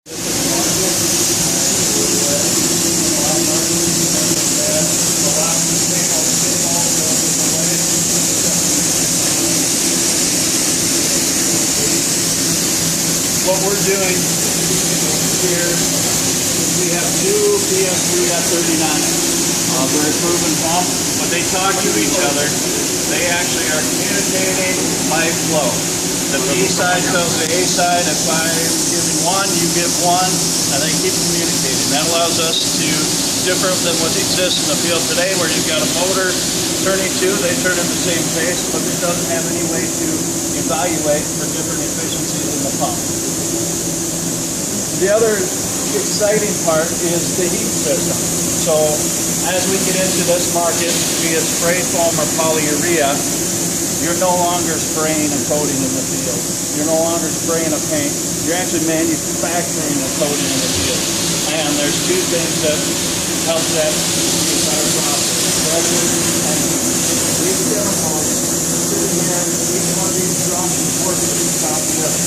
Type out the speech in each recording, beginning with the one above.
What we're doing here is we have two PS3 F39s. Very proven pump. When they talk to each other, they actually are communicating by flow. The B side tells the A side, if I'm giving one, you give one, and they keep communicating. That allows us to, different than what exists in the field today, where you've got a motor turning two, they turn in the same pace, but it doesn't have any way to evaluate for different efficiencies in the pump. The other exciting part is the heat system. So as we get into this market, be it spray foam or polyurea, you're no longer spraying and coating in the field. You're no longer spraying a paint. You're actually manufacturing a coating in the field. And there's two things that help that entire process. Pressure and heat. These chemicals sitting here, each one of these drums is working to stop the other.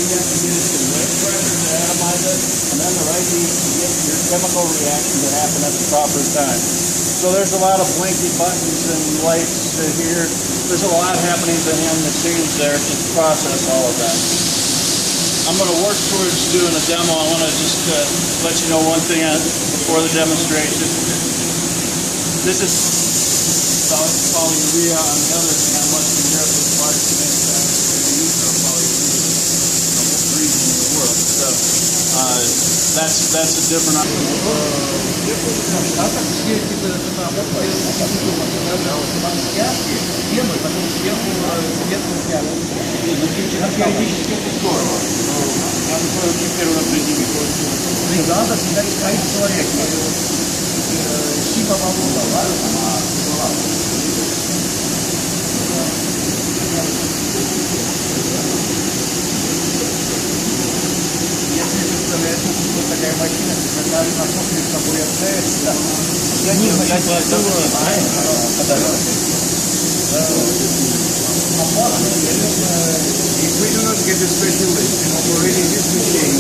We have to use the right pressure to atomize it, and then the right heat to get your chemical reaction to happen at the proper time. So there's a lot of blinky buttons and lights here. There's a lot happening behind the scenes there to process all of that. I'm going to work towards doing a demo. I want to just let you know one thing before the demonstration. This is polyurea. On the other hand, Western Europe is the largest manufacturer of use of polyurea in the region of the world. So that's a different такая машина, когда на сопли с собой отправится, я не знаю, if we do not get a specialist in operating this machine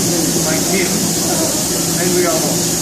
like him, then we are lost.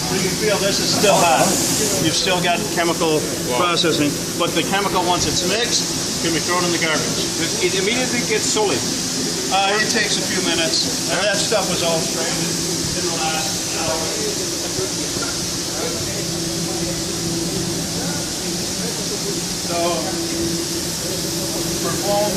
So you feel this is still hot. You've still got chemical processing, but the chemical, once it's mixed, can be thrown in the garbage. It immediately gets solid. It takes a few minutes, and that stuff was all straightened in the last hour. So, for foam,